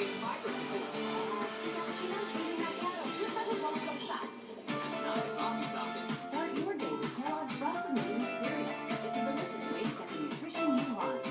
great fiber. Cappuccinos, reading macchiatos, two special long-term shots. It's not a coffee topping. Start your day with Kellogg's Frosted Mini Wheat Cereal. It's a delicious way to get the nutrition you want.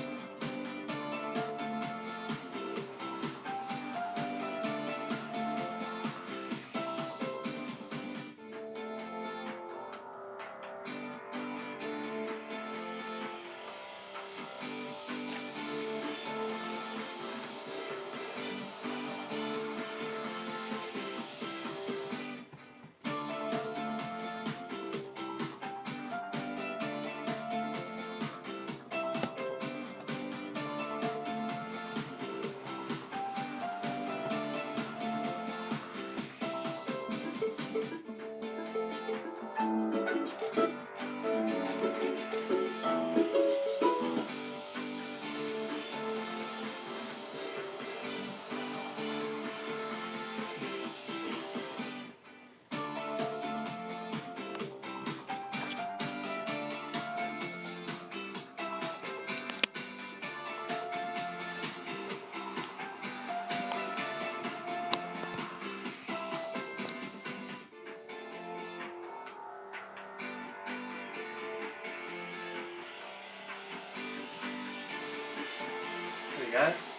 Hey guys,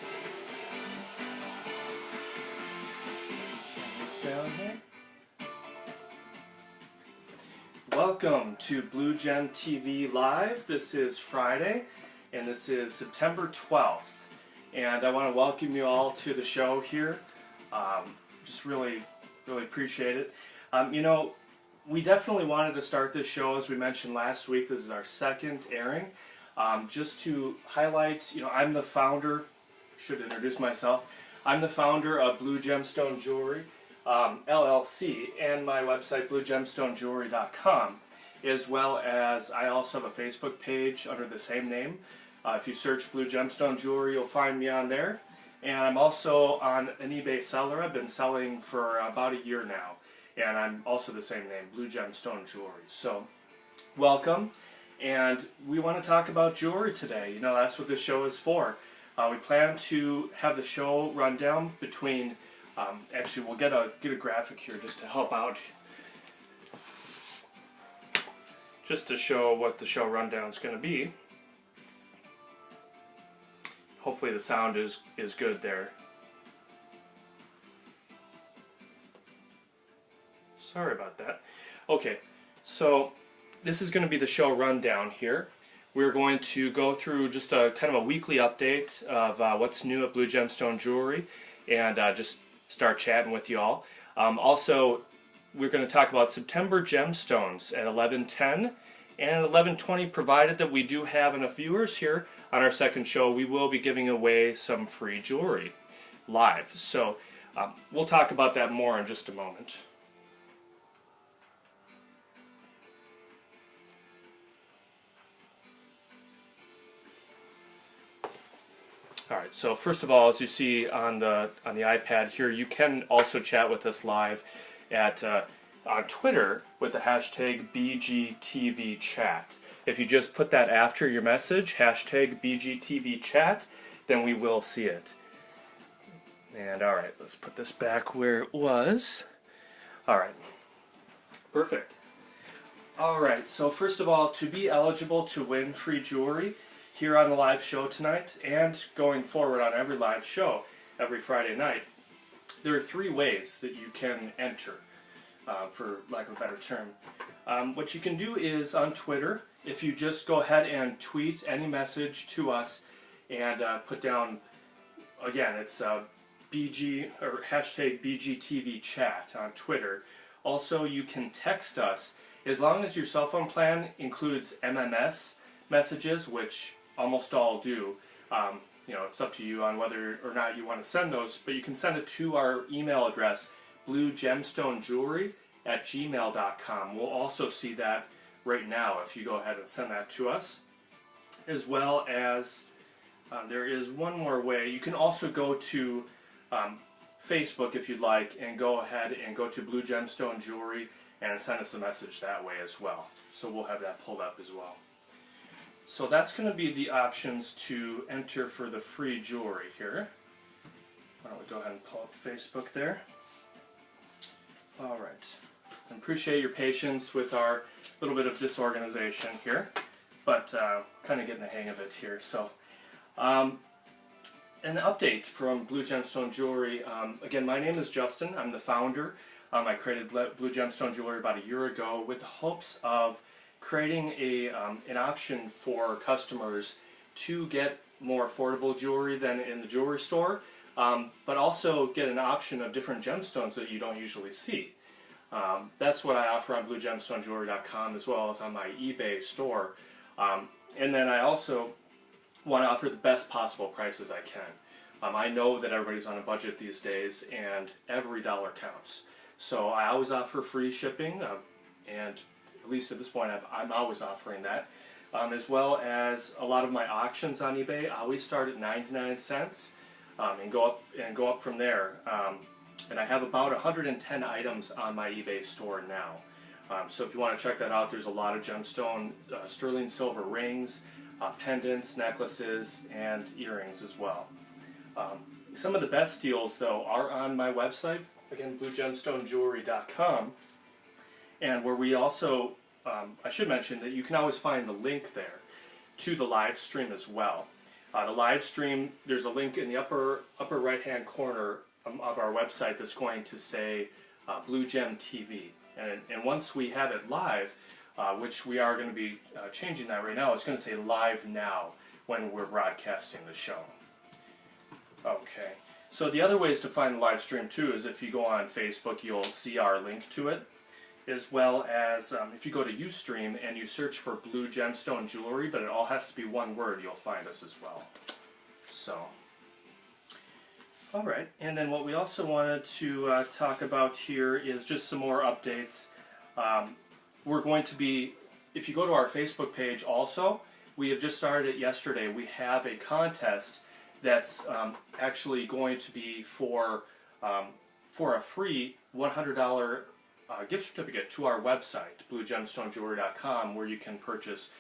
turn this down here. Welcome to Blue Gem TV Live. This is Friday, and this is September 12th. And I want to welcome you all to the show here. Just really appreciate it. You know, we definitely wanted to start this show, as we mentioned last week. This is our second airing. Just to highlight, you know, I'm the founder, should introduce myself, I'm the founder of Blue Gemstone Jewelry, LLC, and my website, bluegemstonejewelry.com, as well as I also have a Facebook page under the same name. If you search Blue Gemstone Jewelry, you'll find me on there. And I'm also on an eBay seller. I've been selling for about a year now, and I'm also the same name, Blue Gemstone Jewelry. So, welcome. And we want to talk about jewelry today. You know, that's what this show is for. We plan to have the show run down between, actually we'll get a graphic here just to help out. Just to show what the show rundown is going to be. Hopefully the sound is good there. Sorry about that. Okay, so this is going to be the show rundown here. We're going to go through just a kind of a weekly update of what's new at Blue Gemstone Jewelry, and just start chatting with you all. Also, we're going to talk about September gemstones at 11:10 and 11:20. Provided that we do have enough viewers here on our second show, we will be giving away some free jewelry live. So we'll talk about that more in just a moment. Alright, so first of all, as you see on the iPad here, you can also chat with us live at on Twitter with the hashtag BGTVChat. If you just put that after your message, hashtag BGTVChat, then we will see it. And alright, let's put this back where it was. Alright, perfect. Alright, so first of all, to be eligible to win free jewelry here on the live show tonight, and going forward on every live show every Friday night, there are three ways that you can enter, for lack of a better term. What you can do is on Twitter, if you just go ahead and tweet any message to us and put down, again, it's BG or hashtag BGTVChat on Twitter. Also, you can text us as long as your cell phone plan includes MMS messages, which almost all do. You know, it's up to you on whether or not you want to send those, but you can send it to our email address, bluegemstonejewelry@gmail.com. We'll also see that right now if you go ahead and send that to us. As well as, there is one more way. You can also go to Facebook if you'd like, and go ahead and go to Blue Gemstone Jewelry and send us a message that way as well. So we'll have that pulled up as well. So that's going to be the options to enter for the free jewelry here. Why don't we go ahead and pull up Facebook there. All right. I appreciate your patience with our little bit of disorganization here, but kind of getting the hang of it here. So, an update from Blue Gemstone Jewelry. Again, my name is Justin. I'm the founder. I created Blue Gemstone Jewelry about a year ago with the hopes of creating an option for customers to get more affordable jewelry than in the jewelry store, but also get an option of different gemstones that you don't usually see. That's what I offer on BlueGemstoneJewelry.com as well as on my eBay store. And then I also want to offer the best possible prices I can. I know that everybody's on a budget these days and every dollar counts. So I always offer free shipping, and at least at this point I'm always offering that. As well as a lot of my auctions on eBay, I always start at 99 cents and go up from there. And I have about 110 items on my eBay store now. So if you want to check that out, there's a lot of gemstone, sterling silver rings, pendants, necklaces, and earrings as well. Some of the best deals, though, are on my website, again, BlueGemstoneJewelry.com, and where we also, I should mention that you can always find the link there to the live stream as well. The live stream, there's a link in the upper right-hand corner of our website that's going to say Blue Gem TV. And once we have it live, which we are going to be changing that right now, it's going to say live now when we're broadcasting the show. Okay, so the other ways to find the live stream too is if you go on Facebook, you'll see our link to it, as well as if you go to Ustream and you search for Blue Gemstone Jewelry, but it all has to be one word, you'll find us as well. So, all right, and then what we also wanted to talk about here is just some more updates. We're going to be, if you go to our Facebook page also, we have just started it yesterday. We have a contest that's actually going to be for a free $100 gift certificate to our website, BlueGemstoneJewelry.com, where you can purchase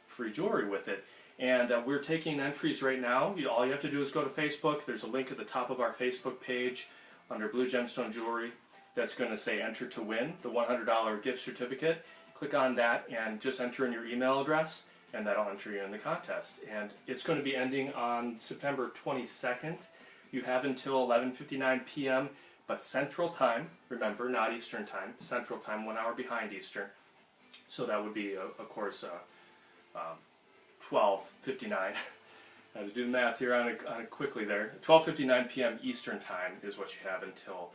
free jewelry with it. And we're taking entries right now. All you have to do is go to Facebook. There's a link at the top of our Facebook page under Blue Gemstone Jewelry that's going to say enter to win the $100 gift certificate. Click on that and just enter in your email address, and that'll enter you in the contest. And it's going to be ending on September 22nd. You have until 11:59 p.m., but Central Time, remember, not Eastern Time, Central Time, 1 hour behind Eastern. So that would be, of course, 12:59. I had to do the math here on it quickly there. 12:59 p.m. Eastern Time is what you have until,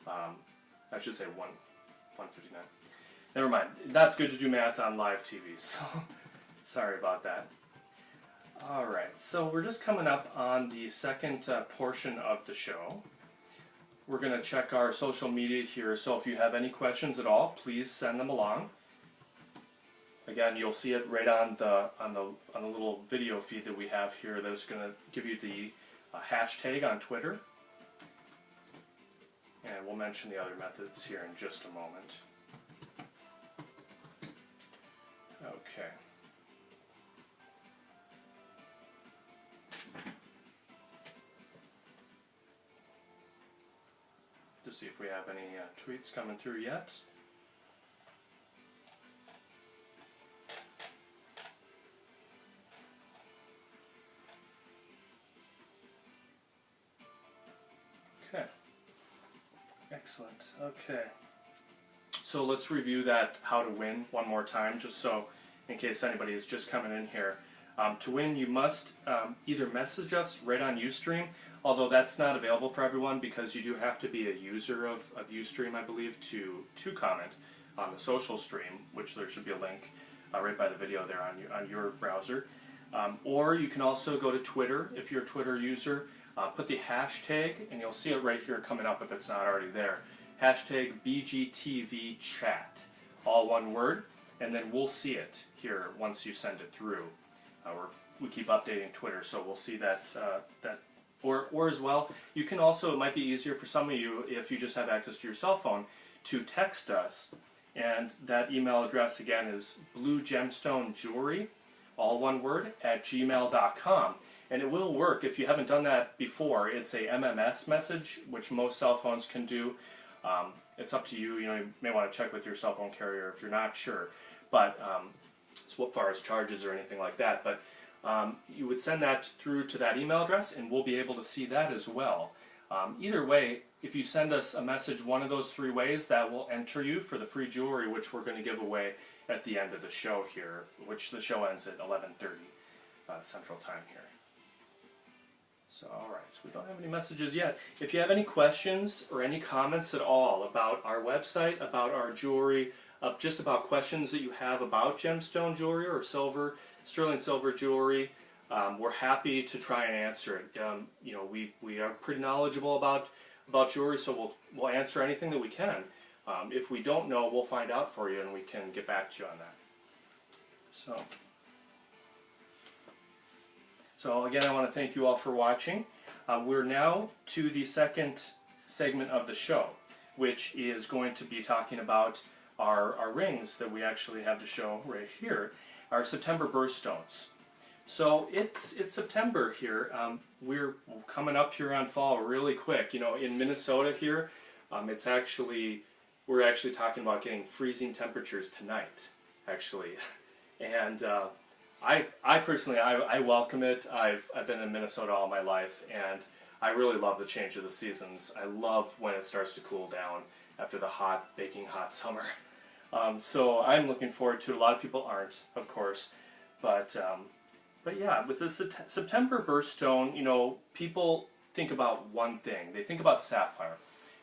I should say 1:59. Never mind. Not good to do math on live TV, so sorry about that. All right, so we're just coming up on the second portion of the show. We're going to check our social media here, so if you have any questions at all, please send them along. Again, you'll see it right on the little video feed that we have here that's going to give you the hashtag on Twitter. And we'll mention the other methods here in just a moment. Okay. To see if we have any tweets coming through yet. Okay. Excellent. Okay. So let's review that how to win one more time, just so in case anybody is just coming in here. To win, you must either message us right on Ustream, although that's not available for everyone because you do have to be a user of Ustream, I believe, to comment on the social stream, which there should be a link right by the video there on your browser. Or you can also go to Twitter if you're a Twitter user. Put the hashtag, and you'll see it right here coming up if it's not already there. Hashtag BGTVChat, all one word, and then we'll see it here once you send it through. We keep updating Twitter, so we'll see that. Or as well, you can also, it might be easier for some of you if you just have access to your cell phone, to text us, and that email address again is bluegemstonejewelry, all one word, @gmail.com. and it will work if you haven't done that before. It's a MMS message, which most cell phones can do. It's up to you. You may want to check with your cell phone carrier if you're not sure. But as far as charges or anything like that, but you would send that through to that email address, and we'll be able to see that as well. Either way, if you send us a message one of those 3 ways, that will enter you for the free jewelry, which we're going to give away at the end of the show here, which the show ends at 11:30 Central Time here. So, alright, so we don't have any messages yet. If you have any questions or any comments at all about our website, about our jewelry, just about questions that you have about gemstone jewelry or silver, sterling silver jewelry, we're happy to try and answer it. We are pretty knowledgeable about jewelry, so we'll answer anything that we can. If we don't know, we'll find out for you and we can get back to you on that. So again, I want to thank you all for watching. We're now to the second segment of the show, which is going to be talking about our rings that we actually have to show right here, our September birthstones. So it's September here. We're coming up here on fall really quick. In Minnesota here, we're actually talking about getting freezing temperatures tonight, actually. And I personally, I welcome it. I've been in Minnesota all my life, and I really love the change of the seasons. I love when it starts to cool down after the baking hot summer. So I'm looking forward to it. A lot of people aren't, of course, but yeah, with this September birthstone, people think about one thing. They think about sapphire,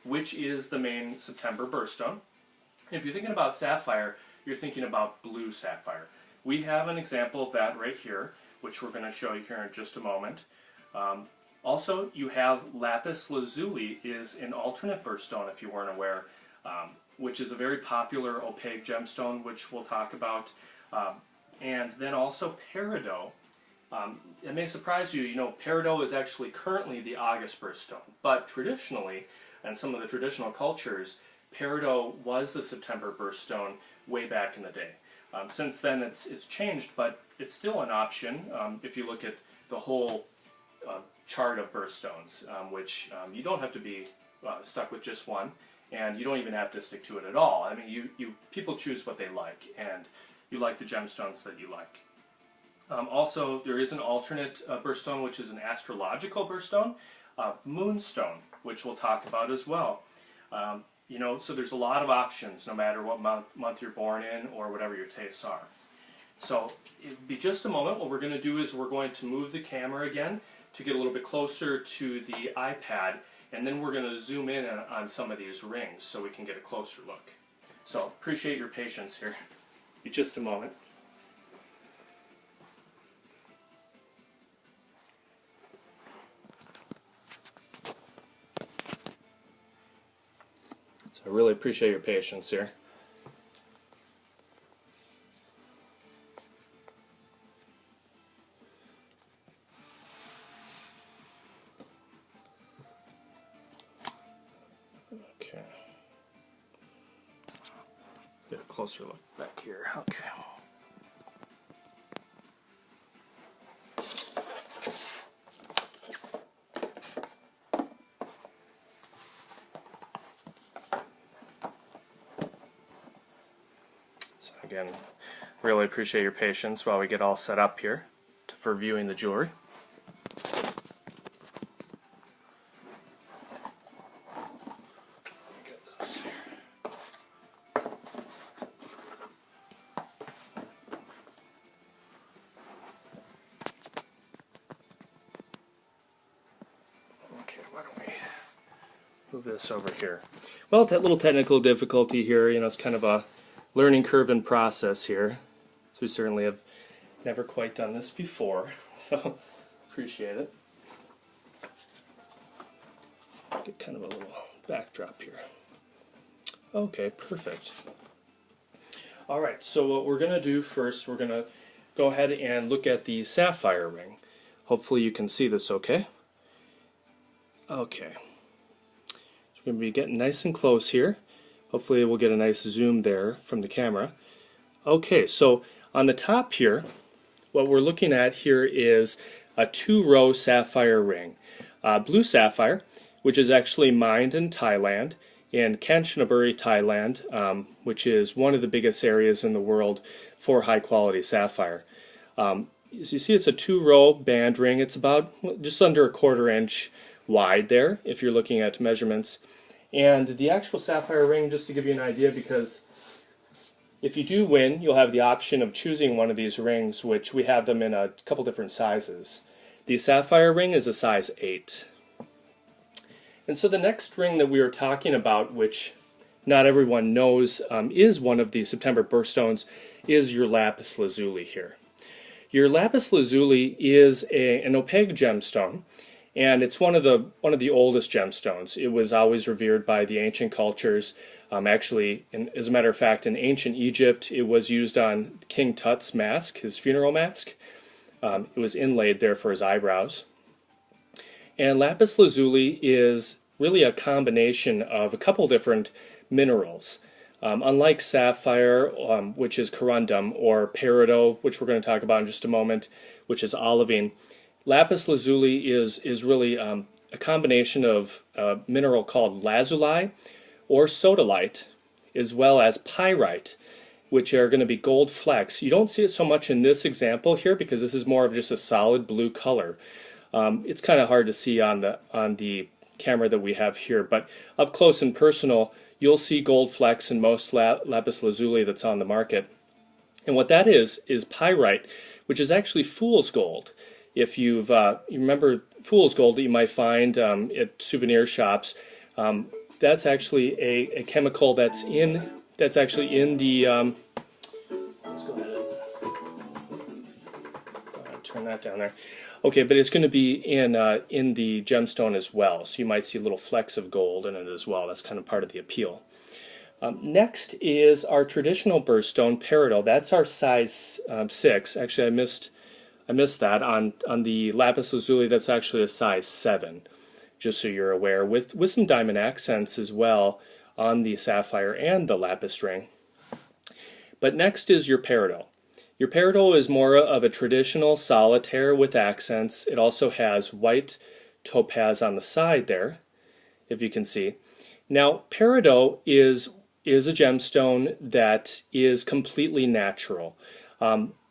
which is the main September birthstone. If you're thinking about sapphire, you're thinking about blue sapphire. We have an example of that right here, which we're going to show you here in just a moment. Also, you have lapis lazuli is an alternate birthstone, if you weren't aware, which is a very popular opaque gemstone, which we'll talk about. And then also peridot. It may surprise you, peridot is actually currently the August birthstone, but traditionally, and some of the traditional cultures, peridot was the September birthstone way back in the day. Since then, it's changed, but it's still an option if you look at the whole chart of birthstones, which you don't have to be stuck with just one, and you don't even have to stick to it at all. I mean, people choose what they like, and you like the gemstones that you like. Also, there is an alternate birthstone, which is an astrological birthstone, moonstone, which we'll talk about as well. So there's a lot of options, no matter what month you're born in or whatever your tastes are. So it'll be just a moment. What we're going to do is we're going to move the camera again to get a little bit closer to the iPad, and then we're going to zoom in on some of these rings so we can get a closer look. So appreciate your patience here. Be just a moment. I really appreciate your patience here. Okay. Get a closer look back here. Okay. Again, really appreciate your patience while we get all set up here for viewing the jewelry. Get this here. Okay, why don't we move this over here? Well, that little technical difficulty here, it's kind of a learning curve and process here. So we certainly have never quite done this before, so appreciate it. Get kind of a little backdrop here. Okay, perfect. Alright, so what we're going to do first, we're going to go ahead and look at the sapphire ring. Hopefully you can see this okay. Okay. So we're going to be getting nice and close here. Hopefully we'll get a nice zoom there from the camera. Okay, so on the top here, what we're looking at here is a 2-row sapphire ring. Blue sapphire, which is actually mined in Thailand, in Kanchanaburi, Thailand, which is one of the biggest areas in the world for high quality sapphire. As you see, it's a 2-row band ring. It's about just under a 1/4 inch wide there, if you're looking at measurements. And the actual sapphire ring, just to give you an idea, because if you do win, you'll have the option of choosing one of these rings, which we have them in a couple different sizes. The sapphire ring is a size 8. And so the next ring that we were talking about, which not everyone knows is one of the September birthstones, is your lapis lazuli here. Your lapis lazuli is an opaque gemstone, and it's one of the oldest gemstones. It was always revered by the ancient cultures. Actually, as a matter of fact, in ancient Egypt, it was used on King Tut's mask, his funeral mask. It was inlaid there for his eyebrows. And lapis lazuli is really a combination of a couple different minerals. Unlike sapphire, which is corundum, or peridot, which we're going to talk about in just a moment, which is olivine, lapis lazuli is really a combination of a mineral called lazuli or sodalite, as well as pyrite, which are going to be gold flecks. You don't see it so much in this example here because this is more of just a solid blue color. It's kind of hard to see on the camera that we have here, but up close and personal, you'll see gold flecks in most lapis lazuli that's on the market. And what that is pyrite, which is actually fool's gold. If you remember fool's gold that you might find at souvenir shops, that's actually a chemical that's actually in the let's go ahead and turn that down there. Okay, but it's going to be in the gemstone as well, so you might see little flecks of gold in it as well. That's kind of part of the appeal. Next is our traditional birthstone, peridot. That's our size 6. Actually, I missed that on the lapis lazuli. That's actually a size 7, just so you're aware, with some diamond accents as well on the sapphire and the lapis ring. But next is your peridot. Your peridot is more of a traditional solitaire with accents. It also has white topaz on the side there, if you can see. Now, peridot is a gemstone that is completely natural.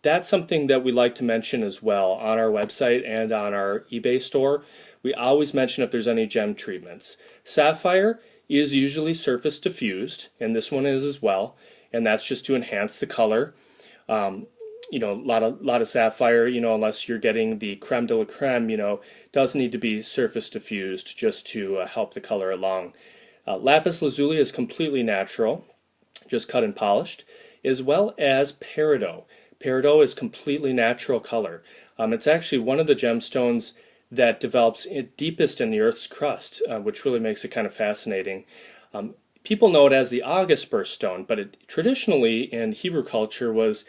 That's something that we like to mention as well on our website and on our eBay store. We always mention if there's any gem treatments. Sapphire is usually surface diffused, and this one is as well, and that's just to enhance the color. A lot of sapphire, unless you're getting the creme de la creme, does need to be surface diffused just to help the color along. Lapis lazuli is completely natural, just cut and polished, as well as peridot. Peridot is completely natural color. It's actually one of the gemstones that develops deepest in the Earth's crust, which really makes it kind of fascinating. People know it as the August birthstone, but it traditionally in Hebrew culture was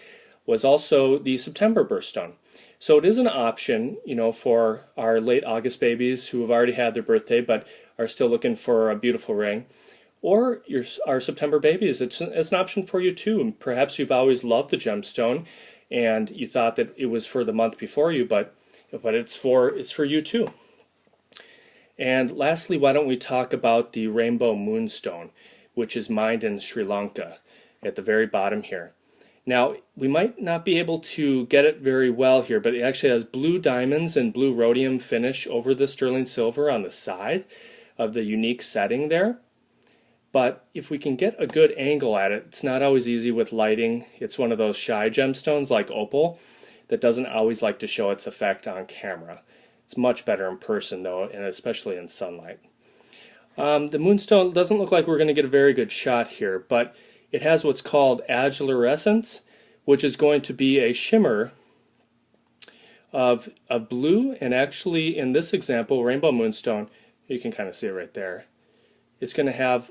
also the September birthstone. So it is an option, for our late August babies who have already had their birthday but are still looking for a beautiful ring. Or our September babies, it's an option for you too. And perhaps you've always loved the gemstone and you thought that it was for the month before you, but it's for you too. And lastly, why don't we talk about the rainbow moonstone, which is mined in Sri Lanka at the very bottom here. Now, we might not be able to get it very well here, but it actually has blue diamonds and blue rhodium finish over the sterling silver on the side of the unique setting there. But if we can get a good angle at it, it's not always easy with lighting. It's one of those shy gemstones like opal that doesn't always like to show its effect on camera. It's much better in person though, and especially in sunlight. The moonstone doesn't look like we're going to get a very good shot here, but it has what's called agilurescence, which is going to be a shimmer of blue, and actually in this example, rainbow moonstone, you can kind of see it right there. It's going to have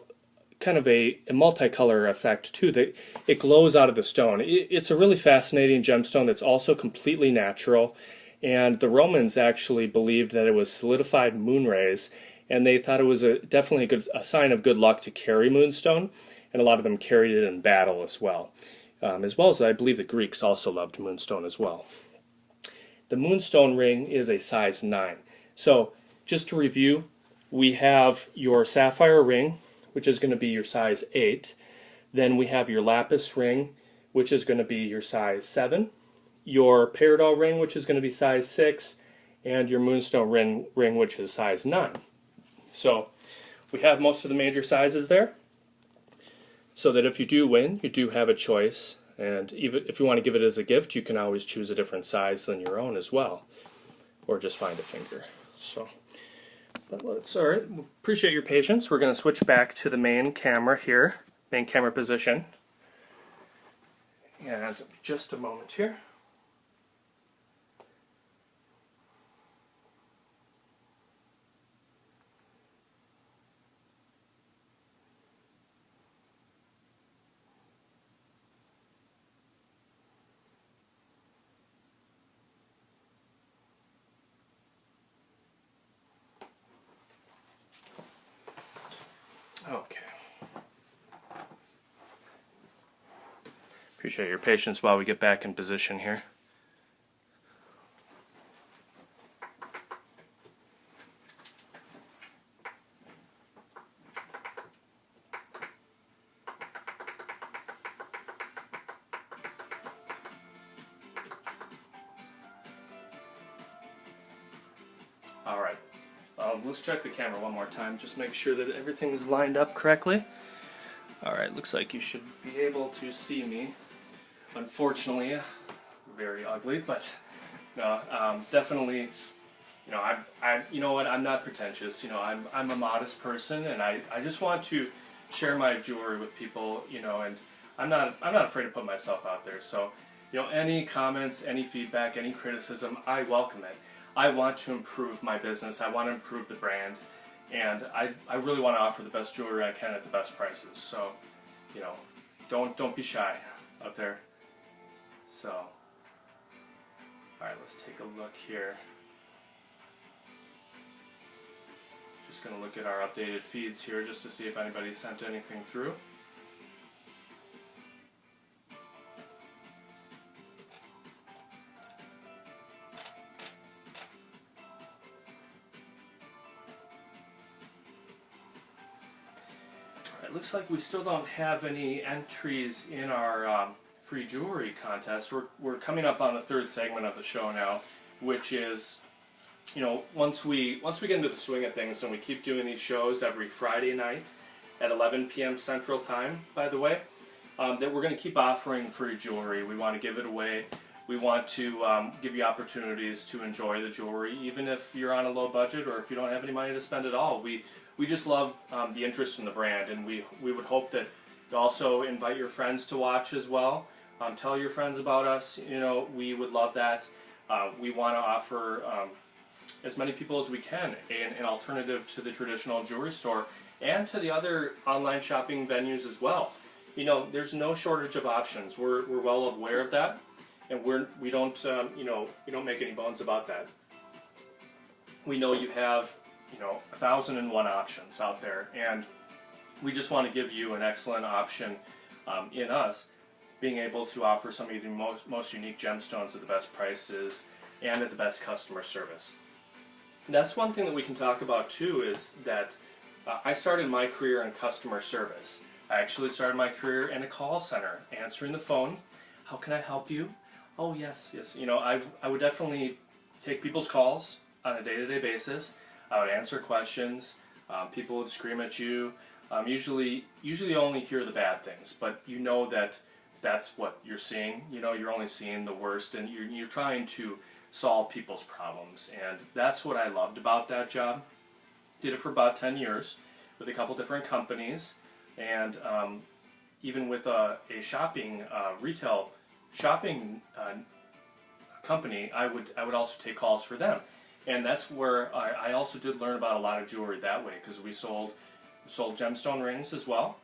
kind of a multicolor effect too, that it glows out of the stone. It's a really fascinating gemstone that's also completely natural, and the Romans actually believed that it was solidified moon rays, and they thought it was definitely a sign of good luck to carry moonstone, and a lot of them carried it in battle as well. As I believe the Greeks also loved moonstone as well. The Moonstone ring is a size 9. So just to review, we have your sapphire ring, which is going to be your size 8. Then we have your lapis ring, which is going to be your size 7. Your peridot ring, which is going to be size 6. And your moonstone ring, which is size 9. So we have most of the major sizes there, so that if you do win, you do have a choice. And even if you want to give it as a gift, you can always choose a different size than your own as well, or just find a finger. So, but all right. Appreciate your patience. We're going to switch back to the main camera here, main camera position, and just a moment here. Okay. Appreciate your patience while we get back in position here. All right. Let's check the camera one more time. Just make sure that everything is lined up correctly. Alright, looks like you should be able to see me. Unfortunately, very ugly, but no, definitely, you know, you know what, I'm not pretentious. You know, I'm a modest person, and I just want to share my jewelry with people, you know, and I'm not afraid to put myself out there. So, you know, any comments, any feedback, any criticism, I welcome it. I want to improve my business. I want to improve the brand, and I really want to offer the best jewelry I can at the best prices. So, you know, don't be shy out there. So, all right, let's take a look here. Just going to look at our updated feeds here just to see if anybody sent anything through. It looks like we still don't have any entries in our free jewelry contest. We're coming up on the third segment of the show now, which is, you know, once we get into the swing of things, and we keep doing these shows every Friday night at 11 p.m. Central Time, by the way, that we're going to keep offering free jewelry. We want to give it away. We want to give you opportunities to enjoy the jewelry, even if you're on a low budget or if you don't have any money to spend at all. We just love the interest in the brand, and we would hope that you also invite your friends to watch as well. Tell your friends about us. You know, we would love that. We want to offer as many people as we can an alternative to the traditional jewelry store and to the other online shopping venues as well. You know, there's no shortage of options. We're well aware of that, and we don't you know, we don't make any bones about that. We know you have, you know, 1,001 options out there, and we just want to give you an excellent option in us being able to offer some of the most unique gemstones at the best prices and at the best customer service. And that's one thing that we can talk about too, is that I started my career in customer service. I actually started my career in a call center, answering the phone. How can I help you? Oh, yes. You know, I would definitely take people's calls on a day-to-day basis. I would answer questions. People would scream at you. Usually you only hear the bad things, but you know that that's what you're seeing. You know, you're only seeing the worst, and you're trying to solve people's problems. And that's what I loved about that job. Did it for about 10 years with a couple different companies, and even with a retail shopping company, I would also take calls for them. And that's where I also did learn about a lot of jewelry that way, because we sold gemstone rings as well,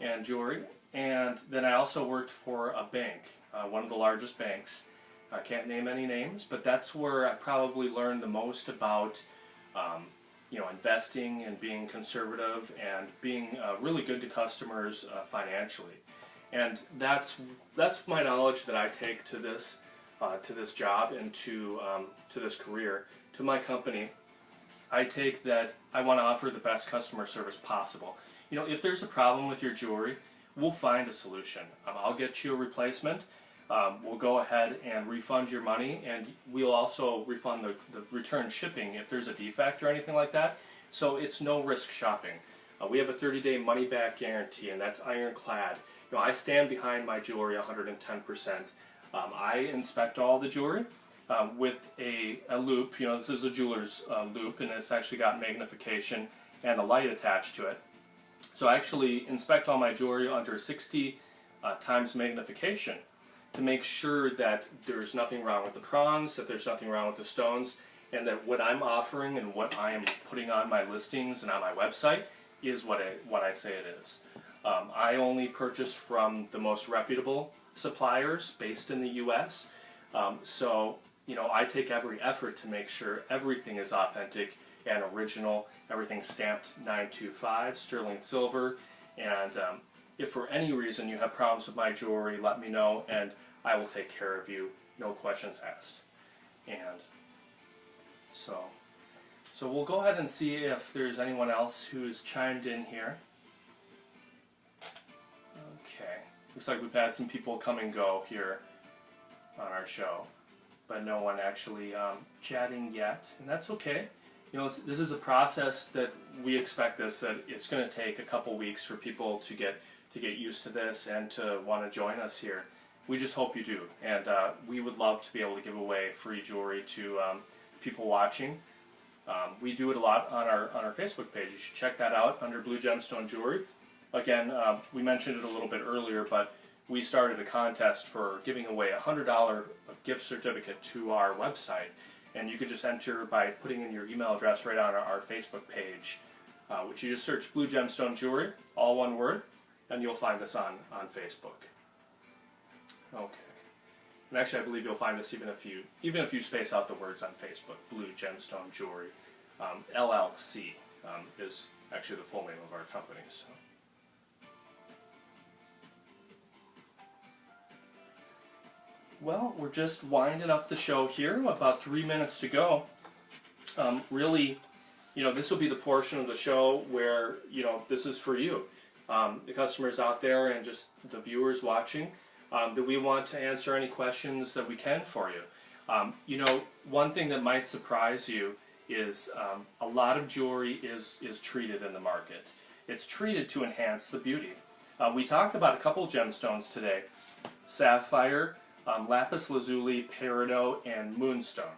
and jewelry. And then I also worked for a bank, one of the largest banks. I can't name any names, but that's where I probably learned the most about you know, investing and being conservative and being really good to customers financially. And that's my knowledge that I take to this to this job and to this career, to my company, I take that I want to offer the best customer service possible. You know, if there's a problem with your jewelry, we'll find a solution. I'll get you a replacement. We'll go ahead and refund your money, and we'll also refund the return shipping if there's a defect or anything like that. So it's no risk shopping. We have a 30-day money-back guarantee, and that's ironclad. You know, I stand behind my jewelry 110%. I inspect all the jewelry with a loop. You know, this is a jeweler's loop, and it's actually got magnification and a light attached to it. So I actually inspect all my jewelry under 60 times magnification to make sure that there's nothing wrong with the prongs, that there's nothing wrong with the stones, and that what I'm offering and what I am putting on my listings and on my website is what I say it is. I only purchase from the most reputable suppliers based in the U.S. So, you know, I take every effort to make sure everything is authentic and original, everything stamped 925 sterling silver, and if for any reason you have problems with my jewelry, let me know and I will take care of you, no questions asked. And so we'll go ahead and see if there's anyone else who's chimed in here. Okay, looks like we've had some people come and go here on our show, but no one actually chatting yet, and that's okay. You know, this is a process that we expect that it's going to take a couple weeks for people to get used to this and to want to join us here. We just hope you do, and we would love to be able to give away free jewelry to people watching. We do it a lot on our Facebook page. You should check that out under Blue Gemstone Jewelry. Again, we mentioned it a little bit earlier, but we started a contest for giving away a $100 gift certificate to our website. And you could just enter by putting in your email address right on our Facebook page, which you just search Blue Gemstone Jewelry, all one word, and you'll find us on Facebook. Okay. And actually, I believe you'll find us even if you space out the words on Facebook. Blue Gemstone Jewelry, LLC is actually the full name of our company. So. Well, we're just winding up the show here. About 3 minutes to go. Really, you know, this will be the portion of the show where, you know, this is for you, the customers out there and just the viewers watching, that we want to answer any questions that we can for you. You know, one thing that might surprise you is a lot of jewelry is treated in the market. It's treated to enhance the beauty. We talked about a couple gemstones today: sapphire, lapis lazuli, peridot, and moonstone.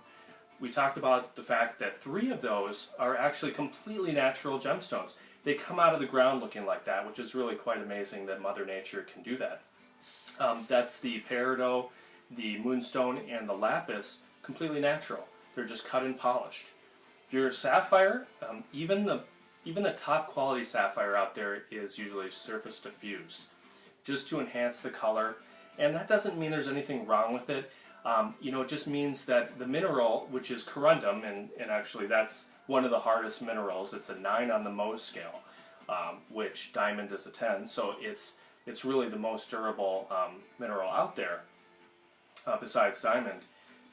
We talked about the fact that 3 of those are actually completely natural gemstones. They come out of the ground looking like that, which is really quite amazing that Mother Nature can do that. That's the peridot, the moonstone, and the lapis, completely natural. They're just cut and polished. If you're a sapphire, even the top quality sapphire out there is usually surface diffused, just to enhance the color. And that doesn't mean there's anything wrong with it. You know, it just means that the mineral, which is corundum, and actually that's one of the hardest minerals. It's a 9 on the Mohs scale, which diamond is a 10. So it's really the most durable mineral out there, besides diamond.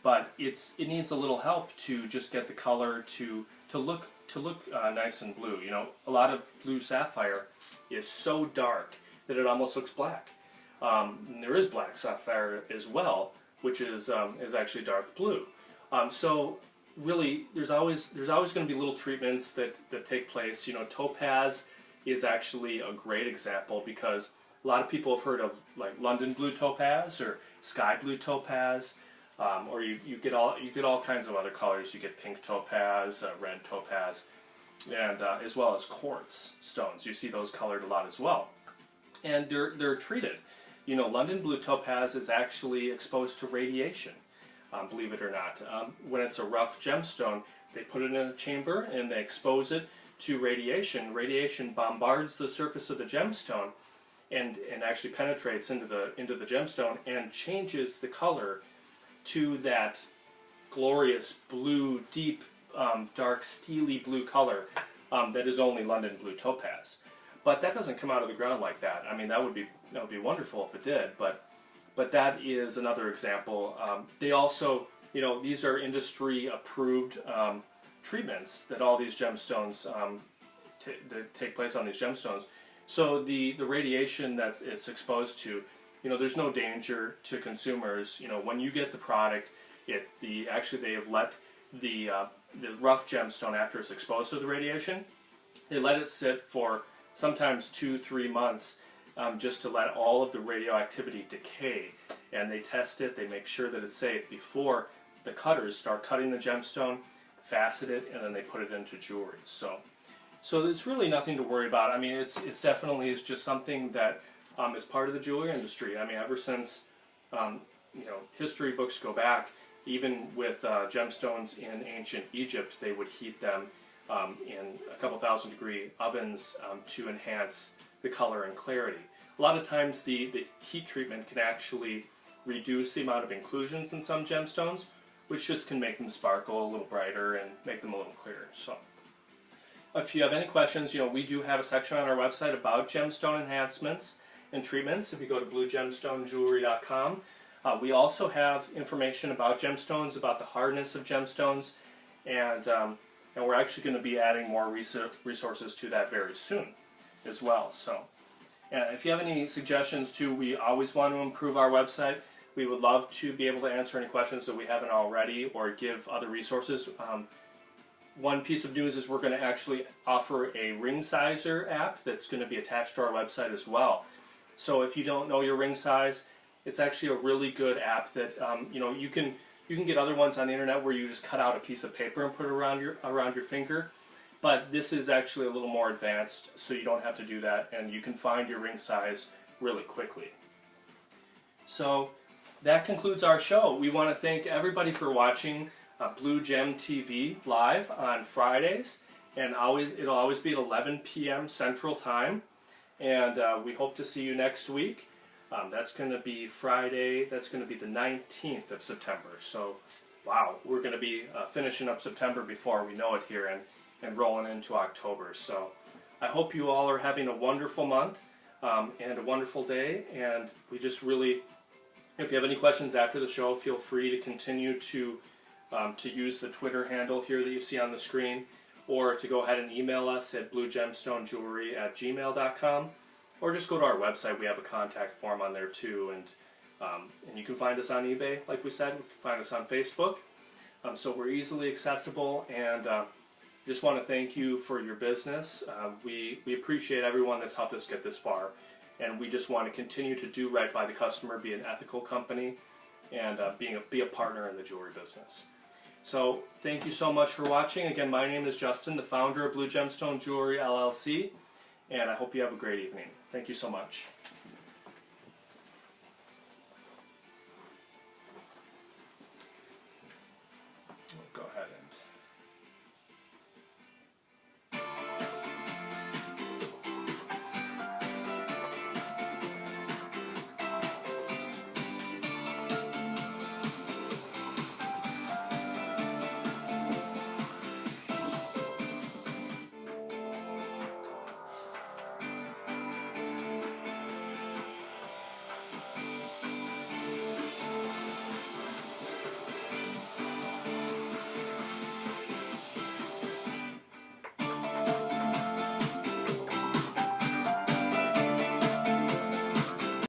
But it needs a little help to just get the color to look nice and blue. You know, a lot of blue sapphire is so dark that it almost looks black. And there is black sapphire as well, which is actually dark blue. So really, there's always going to be little treatments that take place. You know, topaz is actually a great example because a lot of people have heard of like London blue topaz or sky blue topaz, or you get all kinds of other colors. You get pink topaz, red topaz, and as well as quartz stones. You see those colored a lot as well, and they're treated. You know, London blue topaz is actually exposed to radiation, believe it or not. When it's a rough gemstone, they put it in a chamber and they expose it to radiation. Radiation bombards the surface of the gemstone and actually penetrates into the gemstone and changes the color to that glorious blue, deep, dark, steely blue color that is only London blue topaz. But that doesn't come out of the ground like that. I mean, that would be wonderful if it did, but but that is another example. They also, you know, these are industry approved treatments that all these gemstones that take place on these gemstones. So the radiation that it's exposed to, you know, there's no danger to consumers. You know, when you get the product, actually they have let the rough gemstone, after it's exposed to the radiation, they let it sit for sometimes 2-3 months, just to let all of the radioactivity decay. And they test it, they make sure that it's safe before the cutters start cutting the gemstone, facet it, and then they put it into jewelry. So it's really nothing to worry about. I mean, it's definitely is just something that is part of the jewelry industry. I mean, ever since you know, history books go back, even with gemstones in ancient Egypt, they would heat them in a couple 1,000-degree ovens to enhance the color and clarity. A lot of times the heat treatment can actually reduce the amount of inclusions in some gemstones, which just can make them sparkle a little brighter and make them a little clearer. So if you have any questions, you know, we do have a section on our website about gemstone enhancements and treatments. If you go to bluegemstonejewelry.com, we also have information about gemstones, about the hardness of gemstones, and we're actually going to be adding more resources to that very soon as well. So, and if you have any suggestions too, we always want to improve our website. We would love to be able to answer any questions that we haven't already, or give other resources. One piece of news is we're going to actually offer a ring sizer app that's going to be attached to our website as well. So if you don't know your ring size, it's actually a really good app that you know, you can get other ones on the internet where you just cut out a piece of paper and put it around your finger. But this is actually a little more advanced, so you don't have to do that, and you can find your ring size really quickly. So that concludes our show. We want to thank everybody for watching Blue Gem TV live on Fridays, and it'll always be at 11 p.m. Central Time, and we hope to see you next week. That's going to be Friday. That's going to be the 19th of September. So, wow, we're going to be finishing up September before we know it here, and rolling into October. So I hope you all are having a wonderful month and a wonderful day, and we just really, if you have any questions after the show, feel free to continue to use the Twitter handle here that you see on the screen, or to go ahead and email us at bluegemstonejewelry@gmail.com, or just go to our website. We have a contact form on there too, and you can find us on eBay, like we said. You can find us on Facebook. So we're easily accessible, and just want to thank you for your business. We appreciate everyone that's helped us get this far, and we just want to continue to do right by the customer, be an ethical company, and be a partner in the jewelry business. So thank you so much for watching. Again, my name is Justin, the founder of Blue Gemstone Jewelry LLC, and I hope you have a great evening. Thank you so much.